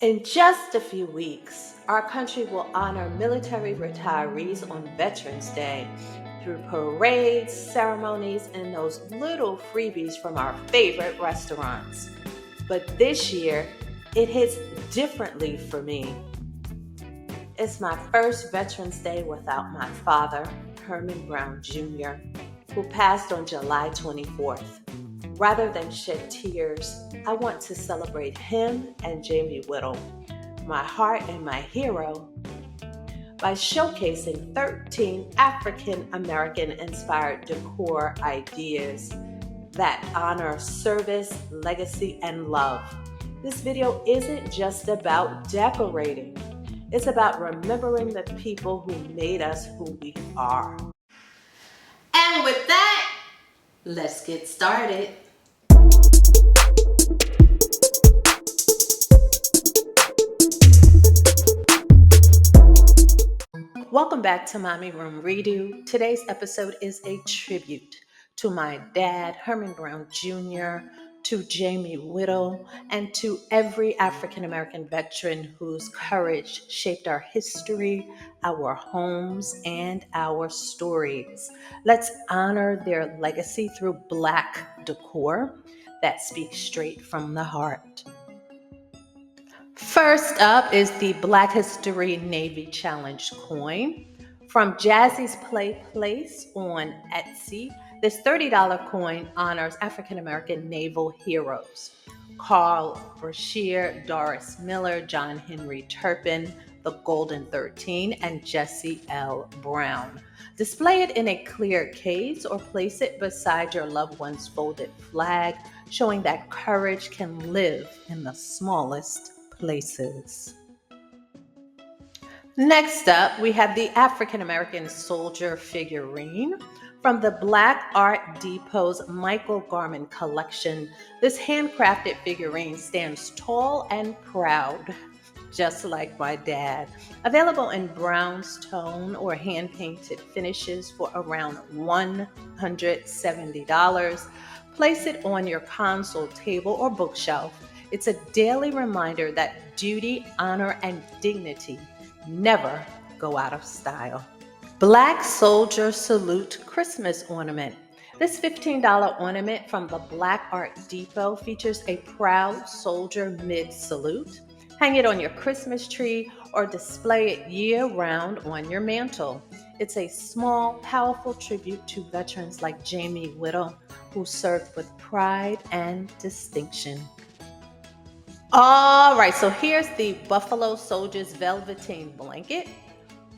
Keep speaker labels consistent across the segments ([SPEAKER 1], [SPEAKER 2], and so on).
[SPEAKER 1] In just a few weeks, our country will honor military retirees on Veterans Day through parades, ceremonies, and those little freebies from our favorite restaurants. But this year, it hits differently for me. It's my first Veterans Day without my father, Herman Brown Jr., who passed on July 24th. Rather than shed tears, I want to celebrate him and Jamie Whittle, my heart and my hero, by showcasing 13 African American inspired decor ideas that honor service, legacy, and love. This video isn't just about decorating, it's about remembering the people who made us who we are. And with that, let's get started. Welcome back to Mommy Room Redo. Today's episode is a tribute to my dad, Herman Brown Jr., to Jamie Whittle, and to every African American veteran whose courage shaped our history, our homes, and our stories. Let's honor their legacy through Black decor that speaks straight from the heart. First up is the Black History Navy Challenge coin from JazzysPlayPlace on Etsy. This $30 coin honors African American naval heroes Carl Brashear Doris Miller, John Henry Turpin, the Golden 13, and Jesse L. Brown. Display it in a clear case or place it beside your loved one's folded flag, showing that courage can live in the smallest places. Next up, we have the African American soldier figurine from the Black Art Depot's Michael Garman collection. This handcrafted figurine stands tall and proud, just like my dad. Available in brownstone or hand-painted finishes for around $170. Place it on your console table or bookshelf. It's a daily reminder that duty, honor, and dignity never go out of style. Black Soldier Salute Christmas Ornament. This $15 ornament from the Black Art Depot features a proud soldier mid-salute. Hang it on your Christmas tree or display it year-round on your mantle. It's a small, powerful tribute to veterans like Jamie Whittle, who served with pride and distinction. All right, so here's the Buffalo Soldiers Velveteen Blanket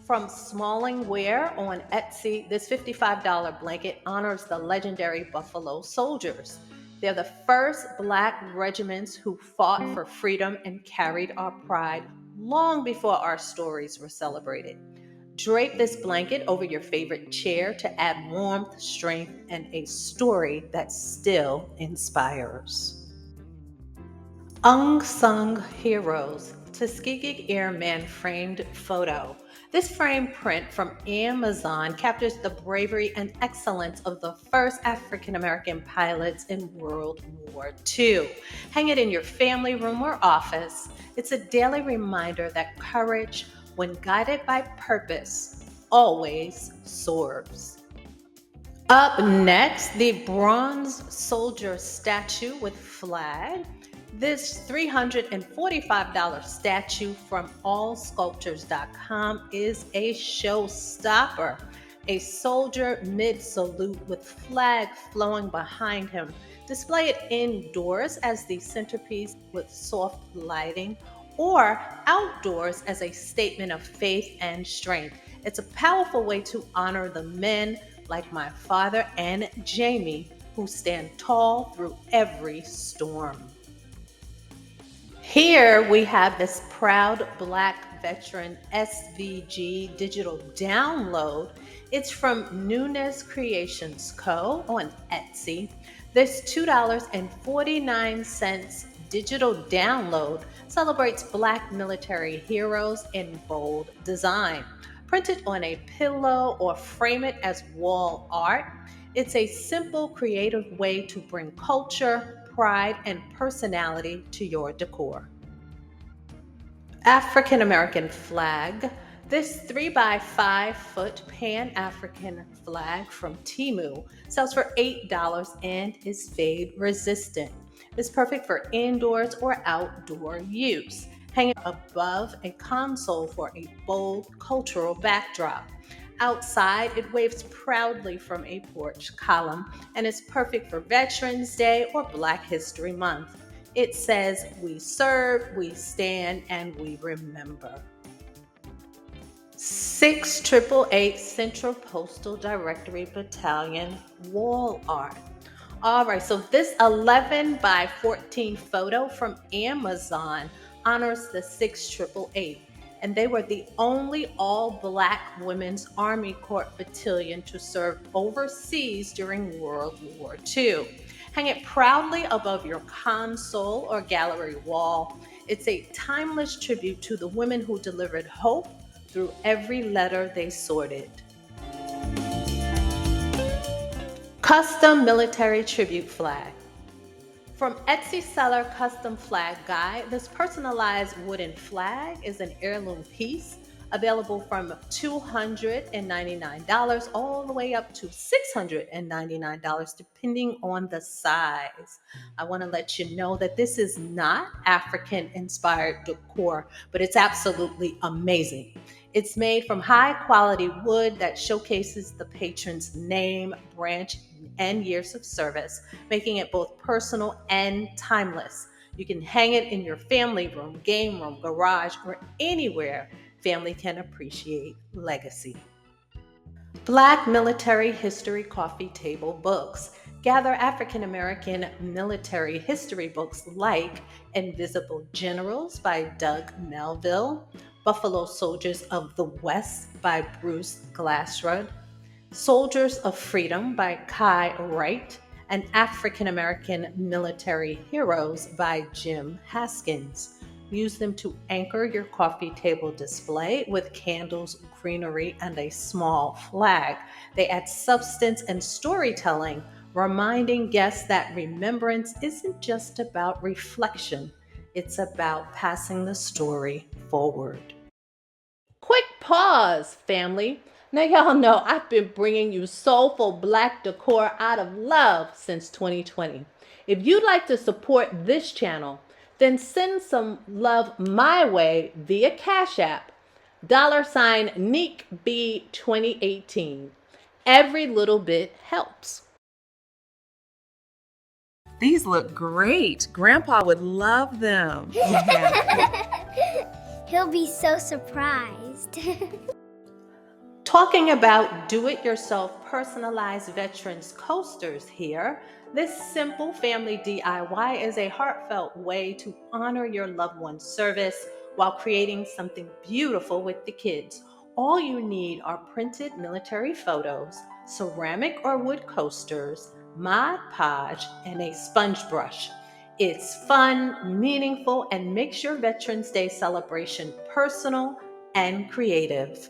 [SPEAKER 1] from Smalling Wear on Etsy. This $55 blanket honors the legendary Buffalo Soldiers. They're the first Black regiments who fought for freedom and carried our pride long before our stories were celebrated. Drape this blanket over your favorite chair to add warmth, strength, and a story that still inspires. Unsung Heroes, Tuskegee Airman framed photo. This frame print from Amazon captures the bravery and excellence of the first African American pilots in World War II. Hang it in your family room or office. It's a daily reminder that courage, when guided by purpose, always soars. Up next, the Bronze Soldier statue with flag. This $345 statue from allsculptures.com is a showstopper. A soldier mid-salute with flag flowing behind him. Display it indoors as the centerpiece with soft lighting or outdoors as a statement of faith and strength. It's a powerful way to honor the men like my father and Jamie who stand tall through every storm. Here we have this proud Black veteran SVG digital download. It's from Newness Creations Co. on Etsy. This $2.49 digital download celebrates Black military heroes in bold design. Print it on a pillow or frame it as wall art. It's a simple, creative way to bring culture, pride, and personality to your decor. African American flag. This 3 by 5 foot Pan African flag from Timu sells for $8 and is fade resistant. It's perfect for indoors or outdoor use. Hang it above a console for a bold cultural backdrop. Outside, it waves proudly from a porch column and is perfect for Veterans Day or Black History Month. It says, "We serve, we stand, and we remember." 6888 Central Postal Directory Battalion wall art. All right, so this 11 by 14 photo from Amazon honors the 6888, and they were the only all-Black Women's Army Corps battalion to serve overseas during World War II. Hang it proudly above your console or gallery wall. It's a timeless tribute to the women who delivered hope through every letter they sorted. Custom Military Tribute Flag. From Etsy seller Custom Flag Guy, this personalized wooden flag is an heirloom piece available from $299 all the way up to $699 depending on the size. I want to let you know that this is not African inspired decor, but it's absolutely amazing. It's made from high quality wood that showcases the patron's name, branch, and years of service, making it both personal and timeless. You can hang it in your family room, game room, garage, or anywhere family can appreciate legacy. Black Military History Coffee Table Books. Gather African American military history books like Invisible Generals by Doug Melville, Buffalo Soldiers of the West by Bruce Glassrud, Soldiers of Freedom by Kai Wright, and African American Military Heroes by Jim Haskins. Use them to anchor your coffee table display with candles, greenery, and a small flag. They add substance and storytelling, reminding guests that remembrance isn't just about reflection, it's about passing the story forward. Quick pause, family. Now, y'all know I've been bringing you soulful Black decor out of love since 2020. If you'd like to support this channel, then send some love my way via Cash App, $NeekB2018. Every little bit helps.
[SPEAKER 2] These look great. Grandpa would love them.
[SPEAKER 3] He'll be so surprised.
[SPEAKER 1] Talking about do-it-yourself personalized veterans coasters here, this simple family DIY is a heartfelt way to honor your loved one's service while creating something beautiful with the kids. All you need are printed military photos, ceramic or wood coasters, Mod Podge, and a sponge brush. It's fun, meaningful, and makes your Veterans Day celebration personal and creative.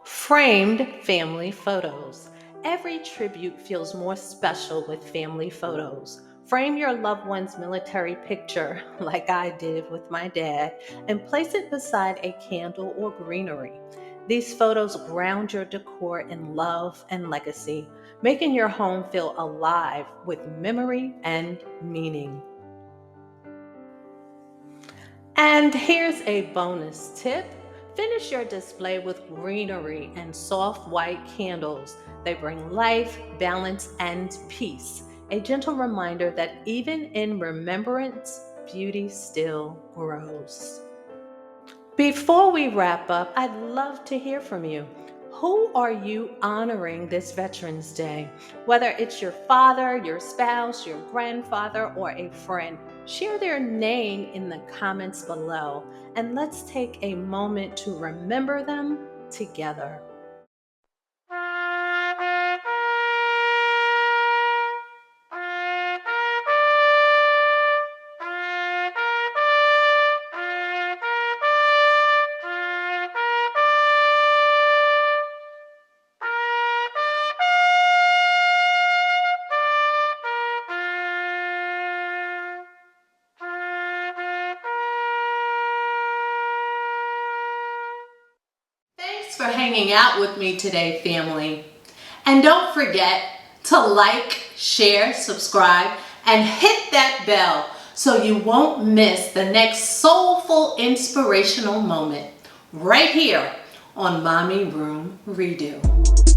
[SPEAKER 1] Framed family photos. Every tribute feels more special with family photos. Frame your loved one's military picture, like I did with my dad, and place it beside a candle or greenery. These photos ground your decor in love and legacy, making your home feel alive with memory and meaning. And here's a bonus tip. Finish your display with greenery and soft white candles. They bring life, balance, and peace. A gentle reminder that even in remembrance, beauty still grows. Before we wrap up, I'd love to hear from you. Who are you honoring this Veterans Day? Whether it's your father, your spouse, your grandfather, or a friend, share their name in the comments below, and let's take a moment to remember them together. for hanging out with me today, family. And don't forget to like, share, subscribe, and hit that bell so you won't miss the next soulful, inspirational moment right here on Mommy Room Redo.